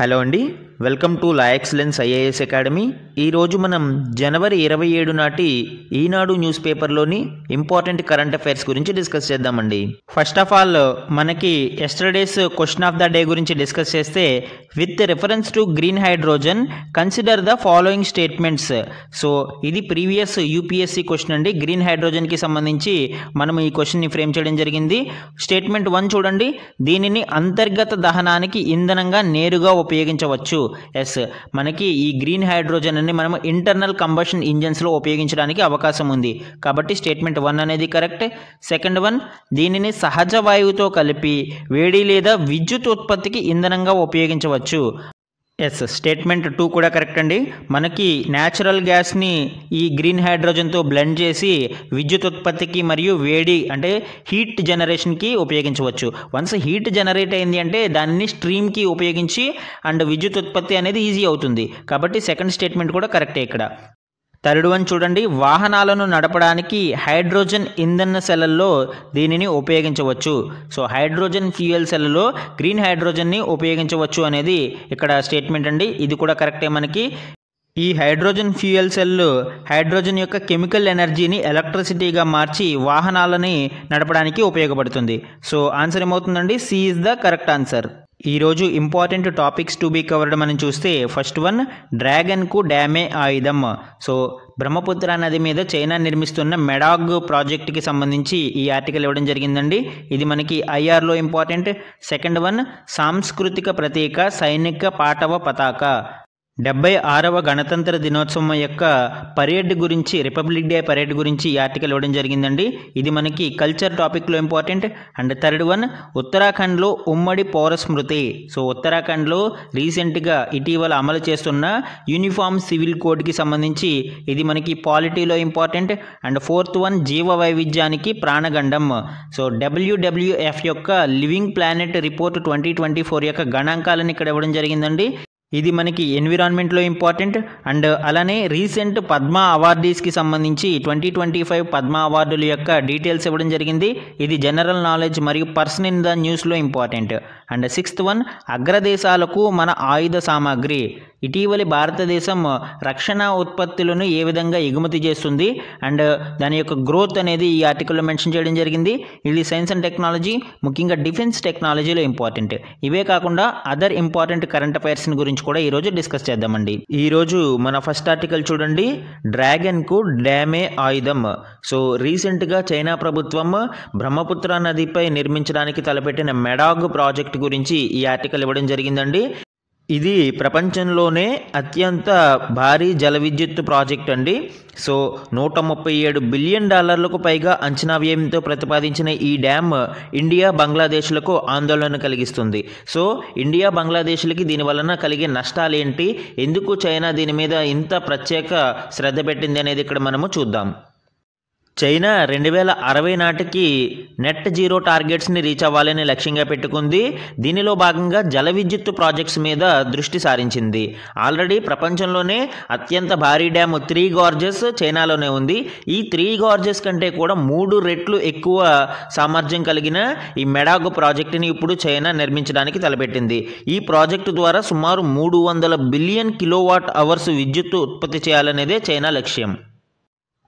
Hello అండి, welcome to La Excellence IAS Academy. ఈరోజు మనం జనవరి 27 నాటి ఈనాడు న్యూస్ పేపర్లోని ఇంపార్టెంట్ కరెంట్ అఫైర్స్ గురించి డిస్కస్ చేద్దామండి. ఫస్ట్ ఆఫ్ ఆల్ మనకి yesterday's question of the day గురించి డిస్కస్ చేస్తే, with reference to green hydrogen consider the following statements. So ఇది ప్రీవియస్ యూపీఎస్సీ క్వశ్చన్ అండి. గ్రీన్ హైడ్రోజన్కి సంబంధించి మనం ఈ క్వశ్చన్ని ఫ్రేమ్ చేయడం జరిగింది. స్టేట్మెంట్ 1 చూడండి, దీనిని అంతర్గత దహనానికి ఇంధనంగా నేరుగా ఉపయోగించవచ్చు. ఎస్, మనకి ఈ గ్రీన్ హైడ్రోజన్ అని మనం ఇంటర్నల్ కంబషన్ ఇంజన్స్లో ఉపయోగించడానికి అవకాశం ఉంది. కాబట్టి స్టేట్మెంట్ 1 అనేది కరెక్ట్. సెకండ్ వన్, దీనిని సహజ వాయువుతో కలిపి వేడి లేదా విద్యుత్ ఉత్పత్తికి ఇంధనంగా ఉపయోగించవచ్చు. ఎస్, స్టేట్మెంట్ 2 కూడా కరెక్ట్ అండి. మనకి న్యాచురల్ గ్యాస్ని ఈ గ్రీన్ హైడ్రోజన్తో బ్లెండ్ చేసి విద్యుత్ ఉత్పత్తికి మరియు వేడి అంటే హీట్ జనరేషన్కి ఉపయోగించవచ్చు. వన్స్ హీట్ జనరేట్ అయింది అంటే దానిని స్ట్రీమ్కి ఉపయోగించి అండ్ విద్యుత్ ఉత్పత్తి అనేది ఈజీ అవుతుంది. కాబట్టి సెకండ్ స్టేట్మెంట్ కూడా కరెక్టే ఇక్కడ. థర్డ్ వన్ చూడండి, వాహనాలను నడపడానికి హైడ్రోజన్ ఇంధన సెల్లలో దీనిని ఉపయోగించవచ్చు. సో హైడ్రోజన్ ఫ్యూయల్ సెల్లలో గ్రీన్ హైడ్రోజన్ని ఉపయోగించవచ్చు అనేది ఇక్కడ స్టేట్మెంట్ అండి. ఇది కూడా కరెక్టే. మనకి ఈ హైడ్రోజన్ ఫ్యూయల్ సెల్ హైడ్రోజన్ యొక్క కెమికల్ ఎనర్జీని ఎలక్ట్రిసిటీగా మార్చి వాహనాలని నడపడానికి ఉపయోగపడుతుంది. సో ఆన్సర్ ఏమవుతుందండి? C is the correct answer. ఈరోజు important topics to be covered మనం చూస్తే, ఫస్ట్ వన్, డ్రాగన్కు డ్యామే ఆయుధం. సో బ్రహ్మపుత్ర నది మీద చైనా నిర్మిస్తున్న మెడాగ్ ప్రాజెక్ట్కి సంబంధించి ఈ ఆర్టికల్ ఇవ్వడం జరిగిందండి. ఇది మనకి ఐఆర్లో ఇంపార్టెంట్. సెకండ్ వన్, సాంస్కృతిక ప్రతీక సైనిక పాటవ పతాక. 76వ గణతంత్ర దినోత్సవం యొక్క పరేడ్ గురించి, రిపబ్లిక్ డే పరేడ్ గురించి ఈ ఆర్టికల్ ఇవ్వడం జరిగిందండి. ఇది మనకి కల్చర్ టాపిక్లో ఇంపార్టెంట్. అండ్ థర్డ్ వన్, ఉత్తరాఖండ్లో ఉమ్మడి పౌర స్మృతి. సో ఉత్తరాఖండ్లో రీసెంట్గా ఇటీవల అమలు చేస్తున్న యూనిఫామ్ సివిల్ కోడ్కి సంబంధించి ఇది మనకి పాలిటీలో ఇంపార్టెంట్. అండ్ ఫోర్త్ వన్, జీవ వైవిధ్యానికి ప్రాణగండం. సో WWF యొక్క లివింగ్ ప్లానెట్ రిపోర్ట్ 2024 యొక్క గణాంకాలను ఇక్కడ ఇవ్వడం జరిగిందండి. ఇది మనకి ఎన్విరాన్మెంట్లో ఇంపార్టెంట్. అండ్ అలానే రీసెంట్ పద్మా అవార్డీస్కి సంబంధించి 2025 పద్మా అవార్డుల యొక్క డీటెయిల్స్ ఇవ్వడం జరిగింది. ఇది జనరల్ నాలెడ్జ్ మరియు పర్సన్ ఇన్ ద న్యూస్లో ఇంపార్టెంట్. అండ్ సిక్స్త్ వన్, అగ్రదేశాలకు మన ఆయుధ సామాగ్రి. ఇటీవలి భారతదేశం రక్షణ ఉత్పత్తులను ఏ విధంగా ఎగుమతి చేస్తుంది అండ్ దాని యొక్క గ్రోత్ అనేది ఈ ఆర్టికల్లో మెన్షన్ చేయడం జరిగింది. ఇది సైన్స్ అండ్ టెక్నాలజీ, ముఖ్యంగా డిఫెన్స్ టెక్నాలజీలో ఇంపార్టెంట్. ఇవే కాకుండా అదర్ ఇంపార్టెంట్ కరెంట్ అఫైర్స్ గురించి కూడా ఈరోజు డిస్కస్ చేద్దామండి. ఈరోజు మన ఫస్ట్ ఆర్టికల్ చూడండి, డ్రాగన్కు డ్యామే ఆయుధం. సో రీసెంట్గా చైనా ప్రభుత్వం బ్రహ్మపుత్ర నదిపై నిర్మించడానికి తలపెట్టిన మెడాగ్ ప్రాజెక్ట్ గురించి ఈ ఆర్టికల్ ఇవ్వడం జరిగిందండి. ఇది ప్రపంచంలోనే అత్యంత భారీ జల విద్యుత్ ప్రాజెక్ట్ అండి. సో $137 బిలియన్ పైగా అంచనా వ్యయంతో ప్రతిపాదించిన ఈ డ్యామ్ ఇండియా, బంగ్లాదేశ్లకు ఆందోళన కలిగిస్తుంది. సో ఇండియా, బంగ్లాదేశ్లకి దీని వలన కలిగే నష్టాలు ఏంటి, ఎందుకు చైనా దీని మీద ఇంత ప్రత్యేక శ్రద్ధ పెట్టింది అనేది ఇక్కడ మనము చూద్దాం. చైనా 2060 నాటికి నెట్ జీరో టార్గెట్స్ని రీచ్ అవ్వాలని లక్ష్యంగా పెట్టుకుంది. దీనిలో భాగంగా జల విద్యుత్ ప్రాజెక్ట్స్ మీద దృష్టి సారించింది. ఆల్రెడీ ప్రపంచంలోనే అత్యంత భారీ డ్యామ్ 3 గార్జెస్ చైనాలోనే ఉంది. ఈ 3 గార్జెస్ కంటే కూడా 3 రెట్లు ఎక్కువ సామర్థ్యం కలిగిన ఈ మెడాగ్ ప్రాజెక్టుని ఇప్పుడు చైనా నిర్మించడానికి తలపెట్టింది. ఈ ప్రాజెక్టు ద్వారా సుమారు 300 బిలియన్ కిలోవాట్ అవర్స్ విద్యుత్ ఉత్పత్తి చేయాలనేదే చైనా లక్ష్యం.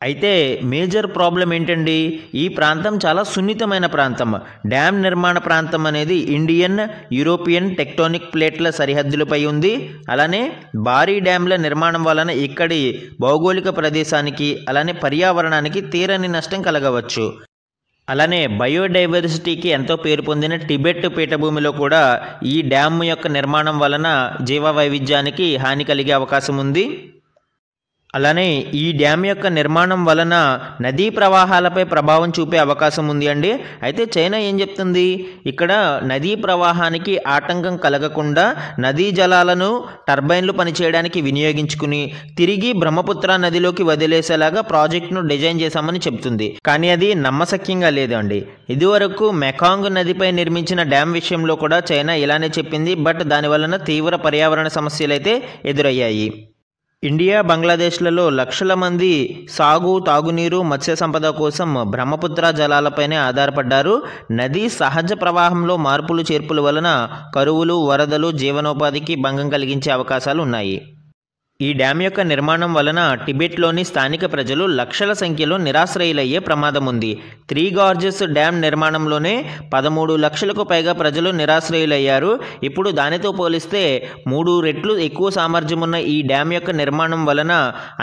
అయితే మేజర్ ప్రాబ్లం ఏంటండి, ఈ ప్రాంతం చాలా సున్నితమైన ప్రాంతం. డ్యామ్ నిర్మాణ ప్రాంతం అనేది ఇండియన్, యూరోపియన్ టెక్టోనిక్ ప్లేట్ల సరిహద్దులపై ఉంది. అలానే భారీ డ్యామ్ల నిర్మాణం వలన ఇక్కడి భౌగోళిక ప్రదేశానికి అలానే పర్యావరణానికి తీరని నష్టం కలగవచ్చు. అలానే బయోడైవర్సిటీకి ఎంతో పేరు పొందిన టిబెట్ పీఠభూమిలో కూడా ఈ డ్యామ్ యొక్క నిర్మాణం వలన జీవ వైవిధ్యానికి హాని కలిగే అవకాశం ఉంది. అలానే ఈ డ్యామ్ యొక్క నిర్మాణం వలన నదీ ప్రవాహాలపై ప్రభావం చూపే అవకాశం ఉంది అండి. అయితే చైనా ఏం చెప్తుంది, ఇక్కడ నదీ ప్రవాహానికి ఆటంకం కలగకుండా నదీ జలాలను టర్బైన్లు పనిచేయడానికి వినియోగించుకుని తిరిగి బ్రహ్మపుత్ర నదిలోకి వదిలేసేలాగా ప్రాజెక్టును డిజైన్ చేశామని చెప్తుంది. కానీ అది నమ్మశక్యంగా లేదండి. ఇదివరకు మెకాంగ్ నదిపై నిర్మించిన డ్యామ్ విషయంలో కూడా చైనా ఇలానే చెప్పింది. బట్ దాని వలన తీవ్ర పర్యావరణ సమస్యలు అయితే ఎదురయ్యాయి. ఇండియా, బంగ్లాదేశ్లలో లక్షల మంది సాగు, తాగునీరు, మత్స్య సంపద కోసం బ్రహ్మపుత్ర జలాలపైనే ఆధారపడ్డారు. నది సహజ ప్రవాహంలో మార్పులు చేర్పుల వలన కరువులు, వరదలు, జీవనోపాధికి భంగం కలిగించే అవకాశాలు ఉన్నాయి. ఈ డ్యామ్ యొక్క నిర్మాణం వలన టిబెట్లోని స్థానిక ప్రజలు లక్షల సంఖ్యలో నిరాశ్రయులయ్యే ప్రమాదం ఉంది. 3 గార్జెస్ డ్యామ్ నిర్మాణంలోనే 13 లక్షలకు పైగా ప్రజలు నిరాశ్రయులయ్యారు. ఇప్పుడు దానితో పోలిస్తే 3 రెట్లు ఎక్కువ సామర్థ్యం ఉన్న ఈ డ్యామ్ యొక్క నిర్మాణం వలన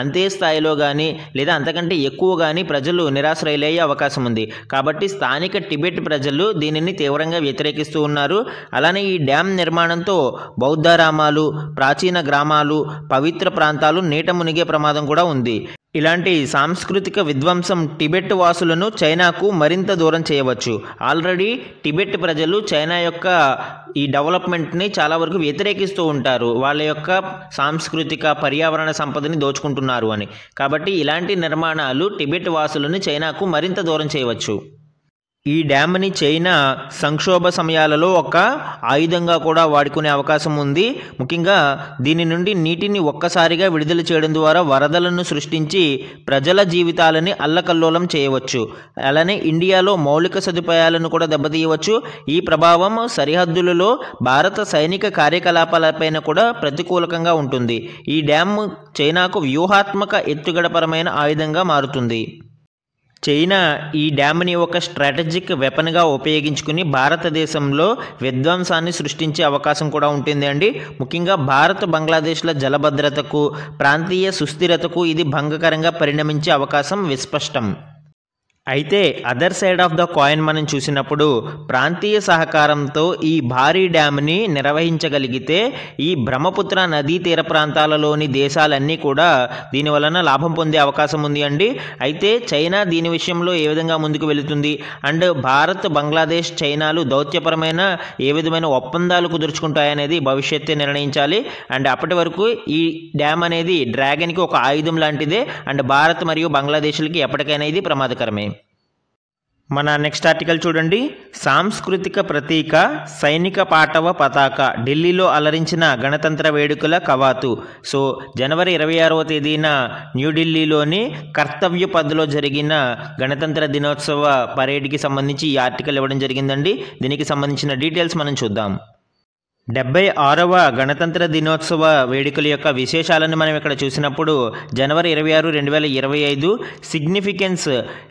అంతే స్థాయిలో కానీ లేదా అంతకంటే ఎక్కువ కానీ ప్రజలు నిరాశ్రయులయ్యే అవకాశం ఉంది. కాబట్టి స్థానిక టిబెట్ ప్రజలు దీనిని తీవ్రంగా వ్యతిరేకిస్తూ ఉన్నారు. అలానే ఈ డ్యామ్ నిర్మాణంతో బౌద్ధరామాలు, ప్రాచీన గ్రామాలు, పవిత్ర ప్రాంతాలు నీట మునిగే ప్రమాదం కూడా ఉంది. ఇలాంటి సాంస్కృతిక విధ్వంసం టిబెట్ వాసులను చైనాకు మరింత దూరం చేయవచ్చు. ఆల్రెడీ టిబెట్ ప్రజలు చైనా యొక్క ఈ డెవలప్మెంట్ని చాలా వరకు వ్యతిరేకిస్తూ ఉంటారు, వాళ్ళ యొక్క సాంస్కృతిక పర్యావరణ సంపదని దోచుకుంటున్నారు అని. కాబట్టి ఇలాంటి నిర్మాణాలు టిబెట్ వాసులను చైనాకు మరింత దూరం చేయవచ్చు. ఈ డ్యామ్ని చైనా సంక్షోభ సమయాలలో ఒక ఆయుధంగా కూడా వాడుకునే అవకాశం ఉంది. ముఖ్యంగా దీని నుండి నీటిని ఒక్కసారిగా విడుదల చేయడం ద్వారా వరదలను సృష్టించి ప్రజల జీవితాలని అల్లకల్లోలం చేయవచ్చు. అలానే ఇండియాలో మౌలిక సదుపాయాలను కూడా దెబ్బతీయవచ్చు. ఈ ప్రభావం సరిహద్దులలో భారత సైనిక కార్యకలాపాలపైన కూడా ప్రతికూలకంగా ఉంటుంది. ఈ డ్యామ్ చైనాకు వ్యూహాత్మక ఎత్తుగడపరమైన ఆయుధంగా మారుతుంది. చైనా ఈ డ్యామ్ని ఒక స్ట్రాటజిక్ వెపన్గా ఉపయోగించుకుని భారతదేశంలో విధ్వంసాన్ని సృష్టించే అవకాశం కూడా ఉంటుంది అండి. ముఖ్యంగా భారత్, బంగ్లాదేశ్ల జలభద్రతకు, ప్రాంతీయ సుస్థిరతకు ఇది భంగకరంగా పరిణమించే అవకాశం విస్పష్టం. అయితే other side of the coin మనం చూసినప్పుడు ప్రాంతీయ సహకారంతో ఈ భారీ డ్యామ్ని నిర్వహించగలిగితే ఈ బ్రహ్మపుత్ర నదీ తీర ప్రాంతాలలోని దేశాలన్నీ కూడా దీని వలన లాభం పొందే అవకాశం ఉంది అండి. అయితే చైనా దీని విషయంలో ఏ విధంగా ముందుకు వెళుతుంది అండ్ భారత్, బంగ్లాదేశ్, చైనాలు దౌత్యపరమైన ఏ విధమైన ఒప్పందాలు కుదుర్చుకుంటాయనేది భవిష్యత్తే నిర్ణయించాలి. అండ్ అప్పటి వరకు ఈ డ్యామ్ అనేది డ్రాగన్కి ఒక ఆయుధం లాంటిదే అండ్ భారత్ మరియు బంగ్లాదేశ్లకి ఎప్పటికైనా ఇది ప్రమాదకరమే. మన నెక్స్ట్ ఆర్టికల్ చూడండి. సాంస్కృతిక ప్రతీక సైనిక పాటవ పతాక ఢిల్లీలో అలరించిన గణతంత్ర వేడుకల కవాతు. సో జనవరి 26వ తేదీన న్యూఢిల్లీలోని కర్తవ్య పథ్లో జరిగిన గణతంత్ర దినోత్సవ పరేడ్కి సంబంధించి ఈ ఆర్టికల్ ఇవ్వడం జరిగిందండి. దీనికి సంబంధించిన డీటెయిల్స్ మనం చూద్దాం. 76వ గణతంత్ర దినోత్సవ వేడుకల యొక్క విశేషాలను మనం ఇక్కడ చూసినప్పుడు జనవరి 26, 2025 significance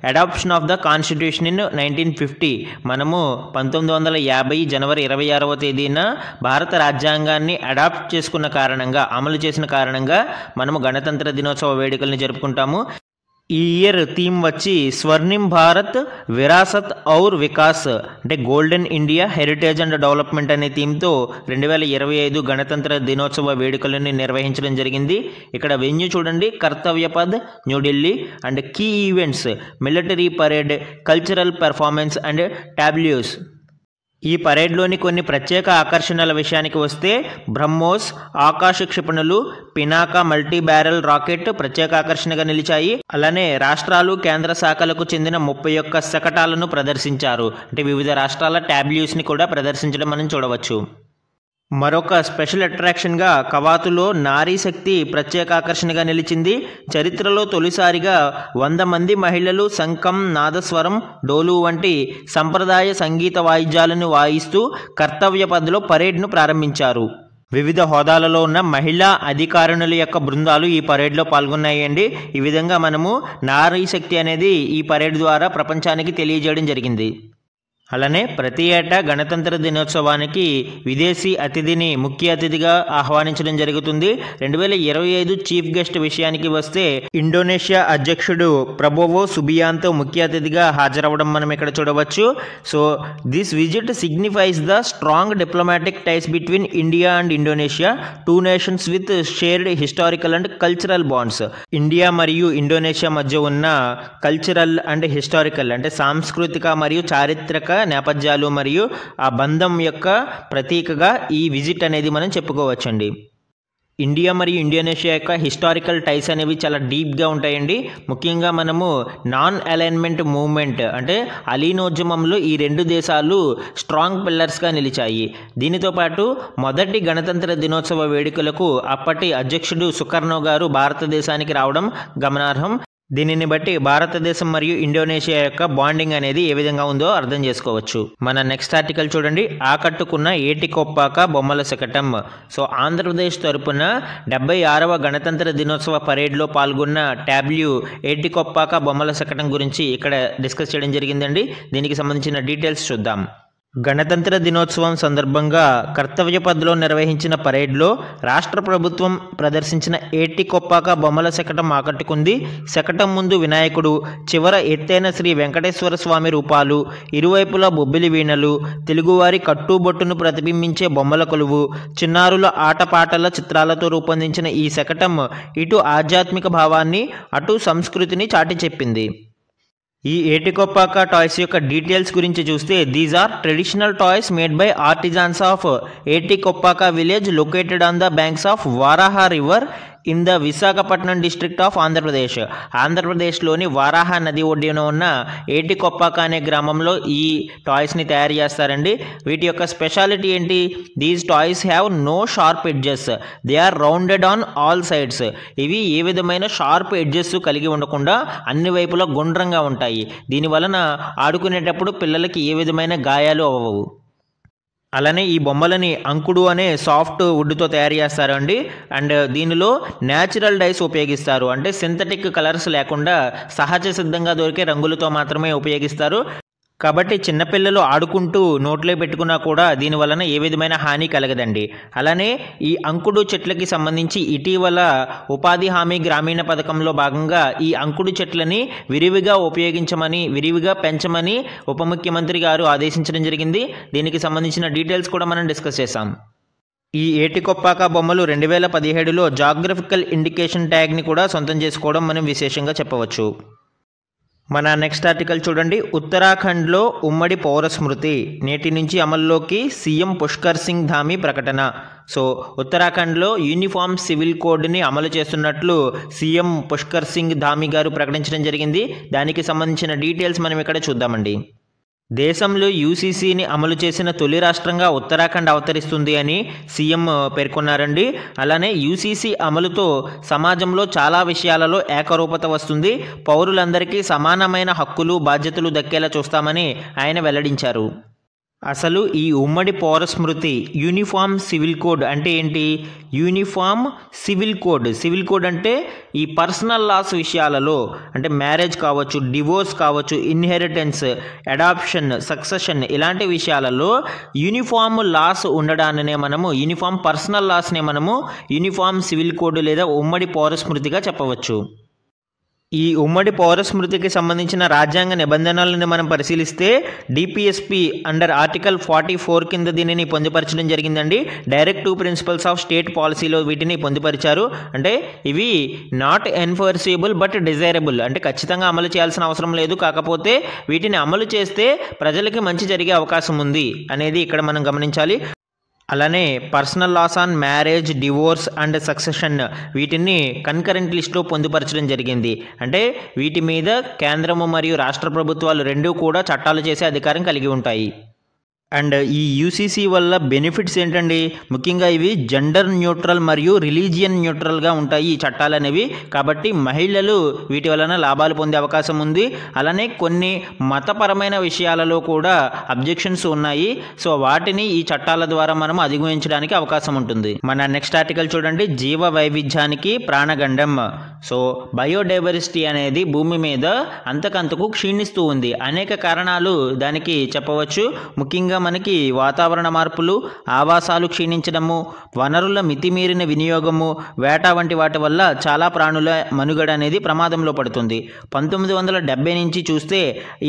adoption of the constitution in 1950. మనము 1950 జనవరి 26వ తేదీన భారత రాజ్యాంగాన్ని అడాప్ట్ చేసుకున్న కారణంగా, అమలు చేసిన కారణంగా మనము గణతంత్ర దినోత్సవ వేడుకల్ని జరుపుకుంటాము. ఈ ఇయర్ థీమ్ వచ్చి స్వర్ణిం భారత్ విరాసత్ ఔర్ వికాస్ అంటే golden India heritage and development అనే థీమ్తో 2025 గణతంత్ర దినోత్సవ వేడుకలను నిర్వహించడం జరిగింది. ఇక్కడ వెన్యూ చూడండి, కర్తవ్య Path, New Delhi. And key events military parade, cultural performance and టాబ్ల్యూస్. ఈ పరేడ్లోని కొన్ని ప్రత్యేక ఆకర్షణల విషయానికి వస్తే బ్రహ్మోస్, ఆకాశ క్షిపణులు, పినాకా మల్టీ బ్యారెల్ రాకెట్ ప్రత్యేక ఆకర్షణగా నిలిచాయి. అలానే రాష్ట్రాలు, కేంద్ర శాఖలకు చెందిన 31 శకటాలను ప్రదర్శించారు. అంటే వివిధ రాష్ట్రాల టాబ్ల్యూస్ని కూడా ప్రదర్శించడం మనం చూడవచ్చు. మరొక స్పెషల్ అట్రాక్షన్గా కవాతులో నారీ శక్తి ప్రత్యేక ఆకర్షణగా నిలిచింది. చరిత్రలో తొలిసారిగా 100 మంది మహిళలు శంఖం, నాదస్వరం, డోలు వంటి సంప్రదాయ సంగీత వాయిద్యాలను వాయిస్తూ కర్తవ్య పథ్లో పరేడ్ను ప్రారంభించారు. వివిధ హోదాలలో ఉన్న మహిళా అధికారిణుల యొక్క బృందాలు ఈ పరేడ్లో పాల్గొన్నాయండి. ఈ విధంగా మనము నారీ శక్తి అనేది ఈ పరేడ్ ద్వారా ప్రపంచానికి తెలియజేయడం జరిగింది. అలానే ప్రతి ఏటా గణతంత్ర దినోత్సవానికి విదేశీ అతిథిని ముఖ్య అతిథిగా ఆహ్వానించడం జరుగుతుంది. 2025 చీఫ్ గెస్ట్ విషయానికి వస్తే ఇండోనేషియా అధ్యక్షుడు ప్రబోవో సుబియాంతో ముఖ్య అతిథిగా హాజరవడం మనం ఇక్కడ చూడవచ్చు. So this visit signifies the strong diplomatic ties between India and Indonesia, 2 nations with shared historical and cultural bonds. India మరియు ఇండోనేషియా మధ్య ఉన్న కల్చరల్ అండ్ హిస్టారికల్ అంటే సాంస్కృతిక మరియు చారిత్రక నేపథ్యాలు మరియు ఆ బంధం యొక్క ప్రతీకగా ఈ విజిట్ అనేది మనం చెప్పుకోవచ్చండి. ఇండియా మరియు ఇండోనేషియా యొక్క హిస్టారికల్ టైస్ అనేవి చాలా డీప్గా ఉంటాయండి. ముఖ్యంగా మనము నాన్ అలైన్మెంట్ మూవ్మెంట్ అంటే అలీనోద్యమంలో ఈ రెండు దేశాలు స్ట్రాంగ్ పిల్లర్స్గా నిలిచాయి. దీనితో పాటు మొదటి గణతంత్ర దినోత్సవ వేడుకలకు అప్పటి అధ్యక్షుడు సుకర్నో గారు భారతదేశానికి రావడం గమనార్హం. దీనిని బట్టి భారతదేశం మరియు ఇండోనేషియా యొక్క బాండింగ్ అనేది ఏ విధంగా ఉందో అర్థం చేసుకోవచ్చు. మన నెక్స్ట్ ఆర్టికల్ చూడండి, ఆకట్టుకున్న ఏటికొప్పాక బొమ్మల శకటం. సో ఆంధ్రప్రదేశ్ తరపున 76వ గణతంత్ర దినోత్సవ పరేడ్లో పాల్గొన్న ట్యాబ్ల్యూ ఏటికొప్పాక బొమ్మల శకటం గురించి ఇక్కడ డిస్కస్ చేయడం జరిగిందండి. దీనికి సంబంధించిన డీటెయిల్స్ చూద్దాం. గణతంత్ర దినోత్సవం సందర్భంగా కర్తవ్య పథ్లో నిర్వహించిన పరేడ్లో రాష్ట్ర ప్రభుత్వం ప్రదర్శించిన ఏటికొప్పాక బొమ్మల శకటం ఆకట్టుకుంది. శకటం ముందు వినాయకుడు, చివర ఎత్తైన శ్రీ వెంకటేశ్వర స్వామి రూపాలు, ఇరువైపులా బొబ్బిలి వీణలు, తెలుగువారి కట్టుబొట్టును ప్రతిబింబించే బొమ్మల కొలువు, చిన్నారుల ఆటపాటల చిత్రాలతో రూపొందించిన ఈ శకటం ఇటు ఆధ్యాత్మిక భావాన్ని అటు సంస్కృతిని చాటి చెప్పింది. ఈ ఏటికొప్పాక టాయ్స్ యొక్క డీటెయిల్స్ గురించి చూస్తే these are traditional toys made by artisans of Etikoppaka village located on the banks of Varaha river in the Visakhapatnam district of Andhra Pradesh. ఆంధ్రప్రదేశ్లోని వారాహ నది ఒడ్డున ఉన్న ఏటికొప్పాక అనే గ్రామంలో ఈ టాయ్స్ని తయారు చేస్తారండి. వీటి యొక్క స్పెషాలిటీ ఏంటి? These toys have no sharp edges, they are rounded on all sides. ఇవి ఏ విధమైన షార్ప్ ఎడ్జెస్ కలిగి ఉండకుండా అన్ని వైపులా గుండ్రంగా ఉంటాయి. దీనివలన ఆడుకునేటప్పుడు పిల్లలకి ఏ విధమైన గాయాలు అవ్వవు. అలానే ఈ బొమ్మలని అంకుడు అనే సాఫ్ట్ వుడ్తో తయారు చేస్తారు అండి. అండ్ దీనిలో న్యాచురల్ డైస్ ఉపయోగిస్తారు. అంటే సింథటిక్ కలర్స్ లేకుండా సహజ సిద్ధంగా దొరికే రంగులతో మాత్రమే ఉపయోగిస్తారు. కాబట్టి చిన్నపిల్లలు ఆడుకుంటూ నోట్లో పెట్టుకున్నా కూడా దీని వలన ఏ విధమైన హాని కలగదండి. అలానే ఈ అంకుడు చెట్లకి సంబంధించి ఇటీవల ఉపాధి హామీ గ్రామీణ పథకంలో భాగంగా ఈ అంకుడు చెట్లని విరివిగా పెంచమని ఉప ముఖ్యమంత్రి గారు ఆదేశించడం జరిగింది. దీనికి సంబంధించిన డీటెయిల్స్ కూడా మనం డిస్కస్ చేసాం. ఈ ఏటికొప్పాక బొమ్మలు 2017లో జాగ్రఫికల్ ఇండికేషన్ ట్యాగ్ని కూడా సొంతం చేసుకోవడం మనం విశేషంగా చెప్పవచ్చు. మన నెక్స్ట్ ఆర్టికల్ చూడండి, ఉత్తరాఖండ్లో ఉమ్మడి పౌర స్మృతి నేటి నుంచి అమల్లోకి సీఎం పుష్కర్ సింగ్ ధామీ ప్రకటన. సో ఉత్తరాఖండ్లో యూనిఫామ్ సివిల్ కోడ్ని అమలు చేస్తున్నట్లు సీఎం పుష్కర్ సింగ్ ధామీ గారు ప్రకటించడం జరిగింది. దానికి సంబంధించిన డీటెయిల్స్ మనం ఇక్కడ చూద్దామండి. దేశంలో యూసీసీని అమలు చేసిన తొలి రాష్ట్రంగా ఉత్తరాఖండ్ అవతరిస్తుంది అని సీఎం పేర్కొన్నారండి. అలానే యూసీసీ అమలుతో సమాజంలో చాలా విషయాలలో ఏకరూపత వస్తుంది, పౌరులందరికీ సమానమైన హక్కులు బాధ్యతలు దక్కేలా చూస్తామని ఆయన వెల్లడించారు. అసలు ఈ ఉమ్మడి పౌర స్మృతి యూనిఫామ్ సివిల్ కోడ్ అంటే ఏంటి? యూనిఫామ్ సివిల్ కోడ్ అంటే ఈ పర్సనల్ లాస్ విషయాలలో అంటే మ్యారేజ్ కావచ్చు, డివోర్స్ కావచ్చు, ఇన్హెరిటెన్స్, అడాప్షన్, సక్సెషన్ ఇలాంటి విషయాలలో యూనిఫామ్ లాస్ ఉండడాన్నే మనము యూనిఫామ్ పర్సనల్ లాస్నే మనము యూనిఫామ్ సివిల్ కోడ్ లేదా ఉమ్మడి పౌర స్మృతిగా చెప్పవచ్చు. ఈ ఉమ్మడి పౌర స్మృతికి సంబంధించిన రాజ్యాంగ నిబంధనలను మనం పరిశీలిస్తే డిపిఎస్పి అండర్ ఆర్టికల్ 44 కింద దీనిని పొందుపరచడం జరిగిందండి. డైరెక్టివ్ ప్రిన్సిపల్స్ ఆఫ్ స్టేట్ పాలసీలో వీటిని పొందుపరిచారు. అంటే ఇవి నాట్ ఎన్ఫోర్సిబుల్ బట్ డిజైరబుల్, అంటే ఖచ్చితంగా అమలు చేయాల్సిన అవసరం లేదు, కాకపోతే వీటిని అమలు చేస్తే ప్రజలకి మంచి జరిగే అవకాశం ఉంది అనేది ఇక్కడ మనం గమనించాలి. అలానే personal laws on marriage, divorce and succession వీటిని కన్కరెంట్ లిస్ట్లో పొందుపరచడం జరిగింది. అంటే వీటి మీద కేంద్రము మరియు రాష్ట్ర ప్రభుత్వాలు రెండూ కూడా చట్టాలు చేసే అధికారం కలిగి ఉంటాయి. అండ్ ఈ యూసీసీ వల్ల బెనిఫిట్స్ ఏంటండి? ముఖ్యంగా ఇవి జెండర్ న్యూట్రల్ మరియు రిలీజియన్ న్యూట్రల్గా ఉంటాయి ఈ చట్టాలు అనేవి. కాబట్టి మహిళలు వీటి వలన లాభాలు పొందే అవకాశం ఉంది. అలానే కొన్ని మతపరమైన విషయాలలో కూడా అబ్జెక్షన్స్ ఉన్నాయి. సో వాటిని ఈ చట్టాల ద్వారా మనం అధిగమించడానికి అవకాశం ఉంటుంది. మన నెక్స్ట్ ఆర్టికల్ చూడండి, జీవ వైవిధ్యానికి ప్రాణగండం. సో బయోడైవర్సిటీ అనేది భూమి మీద అంతకంతకు క్షీణిస్తూ ఉంది. అనేక కారణాలు దానికి చెప్పవచ్చు. ముఖ్యంగా మనకి వాతావరణ మార్పులు, ఆవాసాలు క్షీణించడము, వనరుల మితిమీరిన వినియోగము, వేట వంటి వాటి వల్ల చాలా ప్రాణుల మనుగడ అనేది ప్రమాదంలో పడుతుంది. 1970 నుంచి చూస్తే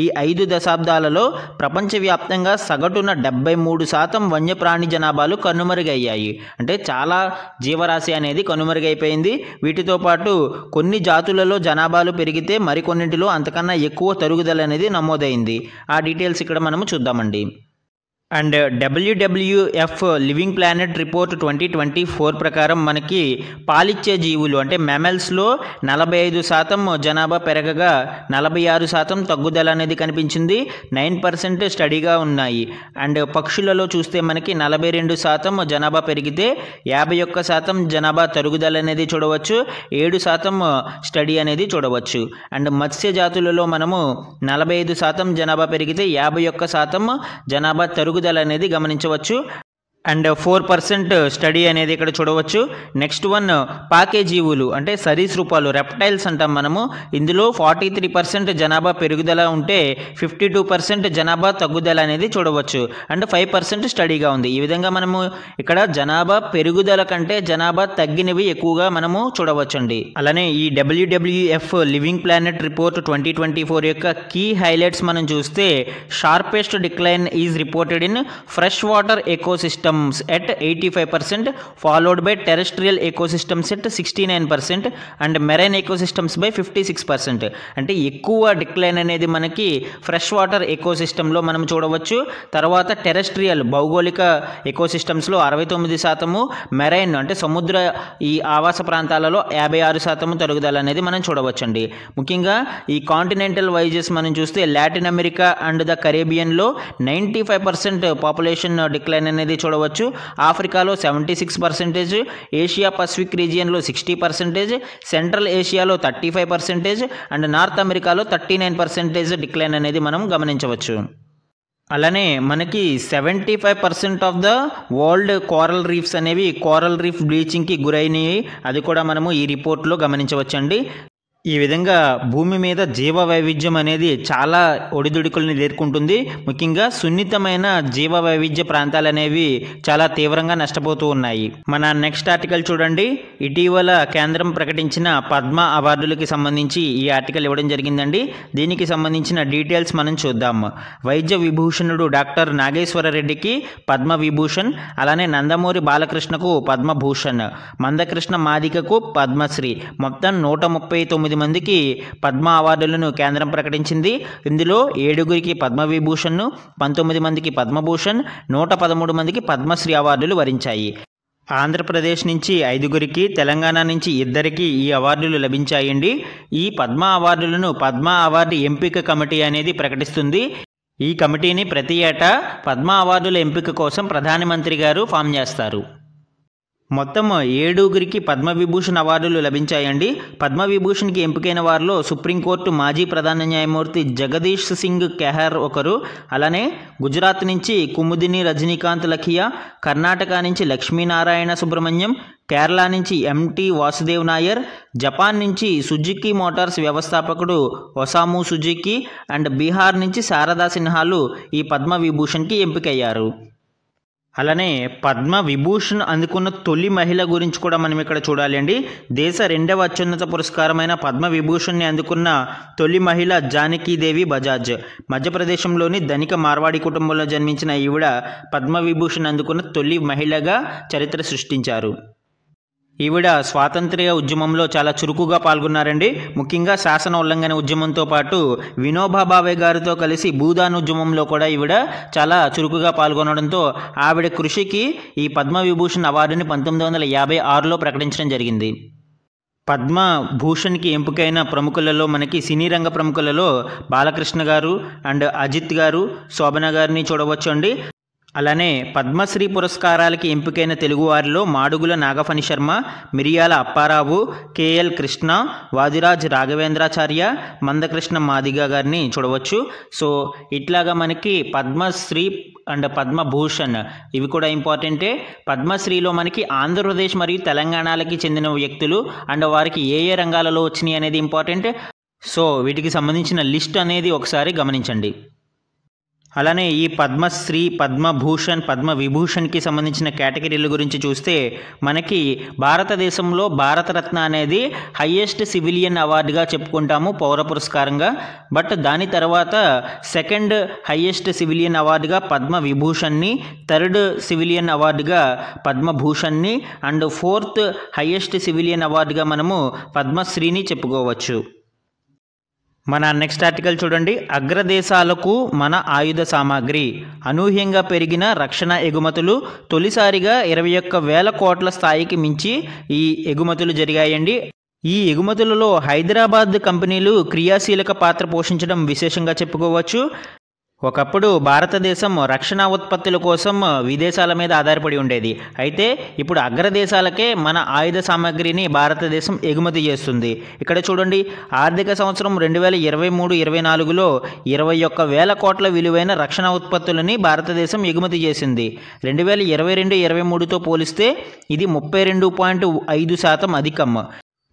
ఈ 5 దశాబ్దాలలో ప్రపంచవ్యాప్తంగా సగటున 73% వన్యప్రాణి జనాభాలు కనుమరుగయ్యాయి. అంటే చాలా జీవరాశి అనేది కనుమరుగైపోయింది. వీటితో పాటు కొన్ని జాతులలో జనాభాలు పెరిగితే మరికొన్నింటిలో అంతకన్నా ఎక్కువ తరుగుదల అనేది నమోదైంది. ఆ డీటెయిల్స్ ఇక్కడ మనము చూద్దామండి. And WWF living planet report 2024 ప్రకారం మనకి పాలిచ్చే జీవులు అంటే మెమల్స్లో 45% జనాభా పెరగగా 46% తగ్గుదల అనేది కనిపించింది. 9% స్టడీగా ఉన్నాయి. అండ్ పక్షులలో చూస్తే మనకి 42% జనాభా పెరిగితే 51% జనాభా తరుగుదల అనేది చూడవచ్చు. 7% స్టడీ అనేది చూడవచ్చు. అండ్ మత్స్య జాతులలో మనము 45% జనాభా పెరిగితే 51% జనాభా తరుగుదల అనేది గమనించవచ్చు. అండ్ 4% స్టడీ అనేది ఇక్కడ చూడవచ్చు. నెక్స్ట్ వన్ పాకే జీవులు అంటే సరీసృపాలు రెప్టైల్స్ అంటాం మనము. ఇందులో 43% జనాభా పెరుగుదల ఉంటే 52% జనాభా తగ్గుదల అనేది చూడవచ్చు. అండ్ 5% స్టడీగా ఉంది. ఈ విధంగా మనము ఇక్కడ జనాభా పెరుగుదల కంటే జనాభా తగ్గినవి ఎక్కువగా మనము చూడవచ్చండి. అలానే ఈ WWF లివింగ్ ప్లానెట్ రిపోర్ట్ 2024 యొక్క కీ హైలైట్స్ మనం చూస్తే sharpest decline is reported in fresh water ecosystem at 85%, followed by terrestrial ecosystems at 69% and marine ecosystems by 56%. అంటే ఎక్కువ డిక్లైన్ అనేది మనకి ఫ్రెష్ వాటర్ ఎకోసిస్టంలో మనం చూడవచ్చు. తర్వాత టెరెస్ట్రియల్ భౌగోళిక ఎకోసిస్టమ్స్లో 69%, మెరైన్ అంటే సముద్ర ఈ ఆవాస ప్రాంతాలలో 56% తరుగుదల అనేది మనం చూడవచ్చండి. ముఖ్యంగా ఈ కాంటినెంటల్ వైజెస్ మనం చూస్తే లాటిన్ అమెరికా అండ్ ద కరేబియన్లో 95% పాపులేషన్ డిక్లైన్ అనేది చూడవచ్చు. ఆఫ్రికాలో 76%, ఏషియా పసిఫిక్ రీజియన్లో 60%, సెంట్రల్ ఏషియాలో 35% అండ్ నార్త్ అమెరికాలో 39% డిక్లైన్ అనేది మనం గమనించవచ్చు. అలానే మనకి 75% of the world coral reefs అనేవి కోరల్ రీఫ్ బ్లీచింగ్కి గురైనవి. అది కూడా మనము ఈ రిపోర్ట్లో గమనించవచ్చండి. ఈ విధంగా భూమి మీద జీవ వైవిధ్యం అనేది చాలా ఒడిదుడుకుల్ని ఎదుర్కొంటుంది. ముఖ్యంగా సున్నితమైన జీవ వైవిధ్య ప్రాంతాలు అనేవి చాలా తీవ్రంగా నష్టపోతూ ఉన్నాయి. మన నెక్స్ట్ ఆర్టికల్ చూడండి. ఇటీవల కేంద్రం ప్రకటించిన పద్మ అవార్డులకి సంబంధించి ఈ ఆర్టికల్ ఇవ్వడం జరిగిందండి. దీనికి సంబంధించిన డీటెయిల్స్ మనం చూద్దాం. వైద్య విభూషణుడు డాక్టర్ నాగేశ్వర రెడ్డికి పద్మ విభూషణ్, అలానే నందమూరి బాలకృష్ణకు పద్మభూషణ్, మందకృష్ణ మాదికకు పద్మశ్రీ, మొత్తం 139 మందికి పద్మ అవార్డులను కేంద్రం ప్రకటించింది. ఇందులో 7గురికి పద్మవిభూషణ్, 19 మందికి పద్మభూషణ్, 113 మందికి పద్మశ్రీ అవార్డులు వరించాయి. ఆంధ్రప్రదేశ్ నుంచి 5గురికి, తెలంగాణ నుంచి 2కి ఈ అవార్డులు లభించాయండి. ఈ పద్మ అవార్డులను పద్మ అవార్డు ఎంపిక కమిటీ అనేది ప్రకటిస్తుంది. ఈ కమిటీని ప్రతి ఏటా పద్మ అవార్డుల ఎంపిక కోసం ప్రధానమంత్రి గారు ఫామ్ చేస్తారు. మొత్తం 7గురికి పద్మవిభూషణ్ అవార్డులు లభించాయండి. పద్మవిభూషణ్కి ఎంపికైన వారిలో సుప్రీంకోర్టు మాజీ ప్రధాన న్యాయమూర్తి జగదీష్ సింగ్ కెహర్ ఒకరు, అలానే గుజరాత్ నుంచి కుముదిని రజనీకాంత్ లఖియా, కర్ణాటక నుంచి లక్ష్మీనారాయణ సుబ్రహ్మణ్యం, కేరళ నుంచి MT వాసుదేవ్ నాయర్, జపాన్ నుంచి సుజుకి మోటార్స్ వ్యవస్థాపకుడు ఒసాము సుజుకి అండ్ బీహార్ నుంచి శారదా సిన్హాలు ఈ పద్మవిభూషణ్కి ఎంపికయ్యారు. అలానే పద్మ విభూషణ్ అందుకున్న తొలి మహిళ గురించి కూడా మనం ఇక్కడ చూడాలి అండి. దేశ 2వ అత్యున్నత పురస్కారమైన పద్మ విభూషణ్ని అందుకున్న తొలి మహిళ జానకీదేవి బజాజ్. మధ్యప్రదేశంలోని ధనిక మార్వాడి కుటుంబంలో జన్మించిన ఈవిడ పద్మ విభూషణ్ అందుకున్న తొలి మహిళగా చరిత్ర సృష్టించారు. ఈవిడ స్వాతంత్ర్య ఉద్యమంలో చాలా చురుకుగా పాల్గొన్నారండి. ముఖ్యంగా శాసన ఉల్లంఘన ఉద్యమంతో పాటు వినోబా భావే గారితో కలిసి భూదాన్ ఉద్యమంలో కూడా ఈవిడ చాలా చురుకుగా పాల్గొనడంతో ఆవిడ కృషికి ఈ పద్మవిభూషణ్ అవార్డుని 1956లో ప్రకటించడం జరిగింది. పద్మభూషణ్కి ఎంపికైన ప్రముఖులలో మనకి సినీ రంగ ప్రముఖులలో బాలకృష్ణ గారు అండ్ అజిత్ గారు, శోభన గారిని చూడవచ్చు అండి. అలానే పద్మశ్రీ పురస్కారాలకి ఎంపికైన తెలుగువారిలో మాడుగుల నాగఫణి శర్మ, మిరియాల అప్పారావు, KL కృష్ణ, వాదిరాజ్ రాఘవేంద్రాచార్య, మందకృష్ణ మాదిగ గారిని చూడవచ్చు. సో ఇట్లాగా మనకి పద్మశ్రీ అండ్ పద్మభూషణ్ ఇవి కూడా ఇంపార్టెంటే. పద్మశ్రీలో మనకి ఆంధ్రప్రదేశ్ మరియు తెలంగాణలకి చెందిన వ్యక్తులు అండ్ వారికి ఏ ఏ రంగాలలో వచ్చినాయి అనేది ఇంపార్టెంట్. సో వీటికి సంబంధించిన లిస్ట్ అనేది ఒకసారి గమనించండి. అలానే ఈ పద్మశ్రీ, పద్మభూషణ్, పద్మవిభూషణ్కి సంబంధించిన కేటగిరీల గురించి చూస్తే మనకి భారతదేశంలో భారతరత్న అనేది హయ్యెస్ట్ సివిలియన్ అవార్డుగా చెప్పుకుంటాము పౌర పురస్కారంగా. బట్ దాని తర్వాత 2nd హయ్యెస్ట్ సివిలియన్ అవార్డుగా పద్మవిభూషణ్ని, 3rd సివిలియన్ అవార్డుగా పద్మభూషణ్ని అండ్ 4th హయ్యెస్ట్ సివిలియన్ అవార్డుగా మనము పద్మశ్రీని చెప్పుకోవచ్చు. మన నెక్స్ట్ ఆర్టికల్ చూడండి. అగ్రదేశాలకు మన ఆయుధ సామాగ్రి, అనూహ్యంగా పెరిగిన రక్షణ ఎగుమతులు. తొలిసారిగా 21,000 కోట్ల స్థాయికి మించి ఈ ఎగుమతులు జరిగాయండి. ఈ ఎగుమతులలో హైదరాబాద్ కంపెనీలు క్రియాశీలక పాత్ర పోషించడం విశేషంగా చెప్పుకోవచ్చు. ఒకప్పుడు భారతదేశం రక్షణ ఉత్పత్తుల కోసం విదేశాల మీద ఆధారపడి ఉండేది. అయితే ఇప్పుడు అగ్రదేశాలకే మన ఆయుధ సామాగ్రిని భారతదేశం ఎగుమతి చేస్తుంది. ఇక్కడ చూడండి, ఆర్థిక సంవత్సరం 2023-24లో 21,000 కోట్ల విలువైన రక్షణ ఉత్పత్తులని భారతదేశం ఎగుమతి చేసింది. 2022-23తో పోలిస్తే ఇది 32.5% అధికం.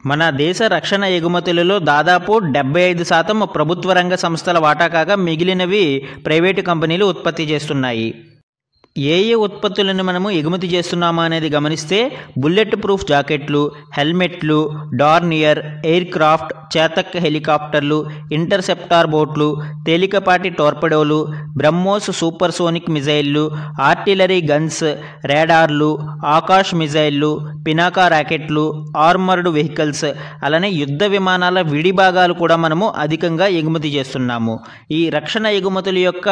మన దేశ రక్షణ ఎగుమతులలో దాదాపు 75% ప్రభుత్వ రంగ సంస్థల వాటా కాగా మిగిలినవి ప్రైవేటు కంపెనీలు ఉత్పత్తి చేస్తున్నాయి. ఏ ఉత్పత్తులను మనము ఎగుమతి చేస్తున్నామా అనేది గమనిస్తే బుల్లెట్ ప్రూఫ్ జాకెట్లు, హెల్మెట్లు, డార్నియర్, ఎయిర్ క్రాఫ్ట్, చేతక్ హెలికాప్టర్లు, ఇంటర్సెప్టార్ బోట్లు, తేలికపాటి టోర్పెడోలు, బ్రహ్మోస్ సూపర్సోనిక్ మిజైళ్లు, ఆర్టిలరీ గన్స్, రాడార్లు, ఆకాష్ మిజైళ్లు, పినాకా రాకెట్లు, ఆర్మర్డ్ వెహికల్స్, అలానే యుద్ధ విమానాల విడి భాగాలు కూడా మనము అధికంగా ఎగుమతి చేస్తున్నాము. ఈ రక్షణ ఎగుమతుల యొక్క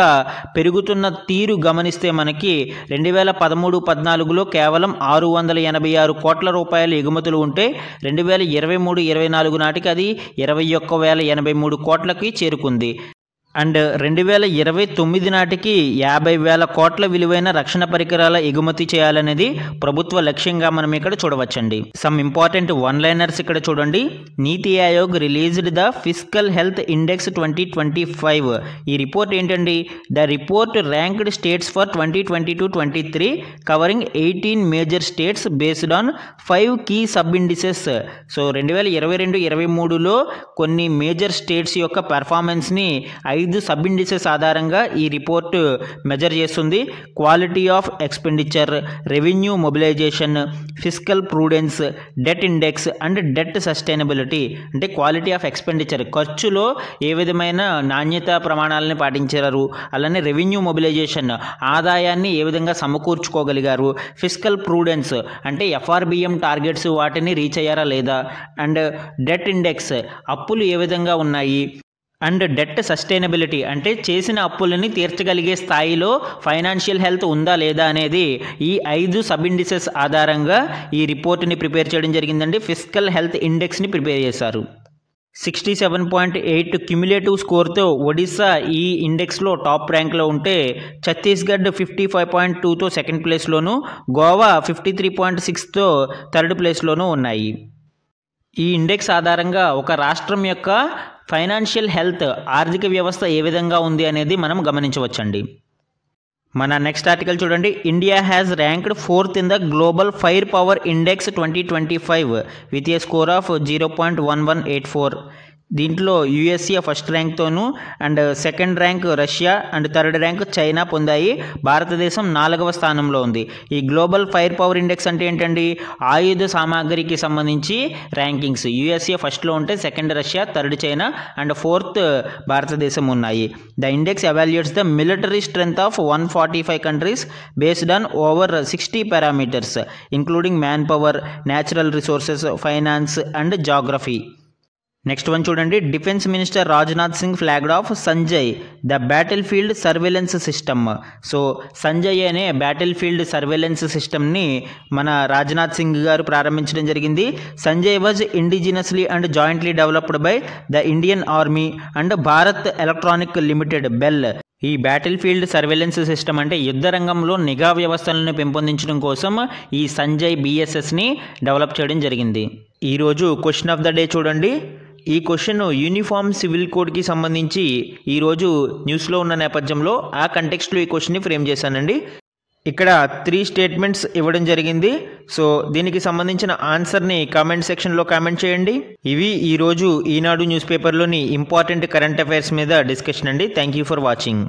పెరుగుతున్న తీరు గమనిస్తే మనకి 2013-14లో కేవలం 686 కోట్ల రూపాయల ఎగుమతులు ఉంటే 2023-24 నాటికి అది 21,083 కోట్లకి చేరుకుంది. అండ్ 2029 నాటికి 50,000 కోట్ల విలువైన రక్షణ పరికరాల ఎగుమతి చేయాలనేది ప్రభుత్వ లక్ష్యంగా మనం ఇక్కడ చూడవచ్చండి. సమ్ ఇంపార్టెంట్ వన్ లైనర్స్ ఇక్కడ చూడండి. NITI Aayog released the fiscal health index 2025. ఈ రిపోర్ట్ ఏంటండి? The report ranked states for 2022-23 covering 18 major states based on 5 key sub indices. So 2022-23లో కొన్ని మేజర్ స్టేట్స్ యొక్క పెర్ఫార్మెన్స్ని 5 సబ్ ఇండిసెస్ ఆధారంగా ఈ రిపోర్టు మెజర్ చేస్తుంది. Quality of expenditure, revenue mobilisation, fiscal prudence, debt index and debt sustainability. అంటే quality of expenditure, ఖర్చులో ఏ విధమైన నాణ్యత ప్రమాణాలని పాటించారు, అలానే రెవెన్యూ మొబిలైజేషన్, ఆదాయాన్ని ఏ విధంగా సమకూర్చుకోగలిగారు, ఫిస్కల్ ప్రూడెన్స్ అంటే ఎఫ్ఆర్బిఎం టార్గెట్స్ వాటిని రీచ్ అయ్యారా లేదా, అండ్ డెట్ ఇండెక్స్ అప్పులు ఏ విధంగా ఉన్నాయి, అండ్ డెట్ సస్టైనబిలిటీ అంటే చేసిన అప్పులని తీర్చగలిగే స్థాయిలో ఫైనాన్షియల్ హెల్త్ ఉందా లేదా అనేది ఈ 5 సబ్ ఇండిసెస్ ఆధారంగా ఈ రిపోర్ట్ని ప్రిపేర్ చేయడం జరిగిందండి. ఫిస్కల్ హెల్త్ ఇండెక్స్ని ప్రిపేర్ చేశారు. 67.8 క్యుములేటివ్ స్కోర్తో ఒడిశా ఈ ఇండెక్స్లో టాప్ ర్యాంక్లో ఉంటే ఛత్తీస్గఢ్ 55.2తో సెకండ్ ప్లేస్లోను, గోవా 53.6తో థర్డ్ ప్లేస్లోనూ ఉన్నాయి. ఈ ఇండెక్స్ ఆధారంగా ఒక రాష్ట్రం యొక్క ఫైనాన్షియల్ హెల్త్, ఆర్థిక వ్యవస్థ ఏ విధంగా ఉంది అనేది మనం గమనించవచ్చండి. మన నెక్స్ట్ ఆర్టికల్ చూడండి. India has ranked 4th in the global fire power index 2025 with a score of 0.1184. దీంట్లో యుఎస్ఏ ఫస్ట్ ర్యాంక్తోనూ and second rank Russia and third rank China పొందాయి. భారతదేశం 4వ స్థానంలో ఉంది. ఈ గ్లోబల్ ఫైర్ పవర్ ఇండెక్స్ అంటే ఏంటండి? ఆయుధ సామాగ్రికి సంబంధించి ర్యాంకింగ్స్. యుఎస్ఏ ఫస్ట్లో ఉంటే second Russia, third China and 4th భారతదేశం ఉన్నాయి. The index evaluates the military strength of 145 countries based on over 60 parameters including manpower, natural resources, finance and geography. Next one చూడండి. Defence minister Rajnath Singh flagged off Sanjay the battlefield surveillance system. So Sanjay అనే battlefield surveillance సిస్టమ్ని మన రాజ్నాథ్ సింగ్ గారు ప్రారంభించడం జరిగింది. Sanjay was indigenously and jointly developed by the Indian army and Bharat electronic limited bell. ఈ battle field surveillance system అంటే యుద్ధ రంగంలో నిఘా వ్యవస్థలను పెంపొందించడం కోసం ఈ సంజయ్ బిఎస్ఎస్ని డెవలప్ చేయడం జరిగింది. ఈరోజు క్వశ్చన్ ఆఫ్ ద డే చూడండి. ఈ క్వశ్చన్ యూనిఫామ్ సివిల్ కోడ్కి సంబంధించి ఈరోజు న్యూస్లో ఉన్న నేపథ్యంలో ఆ కంటెక్స్ట్లో ఈ క్వశ్చన్ని ఫ్రేమ్ చేశానండి. ఇక్కడ 3 స్టేట్మెంట్స్ ఇవ్వడం జరిగింది. సో దీనికి సంబంధించిన ఆన్సర్ని కామెంట్ సెక్షన్లో కామెంట్ చేయండి. ఇవి ఈరోజు ఈనాడు న్యూస్ పేపర్లోని ఇంపార్టెంట్ కరెంట్ అఫైర్స్ మీద డిస్కషన్ అండి. Thank you for watching.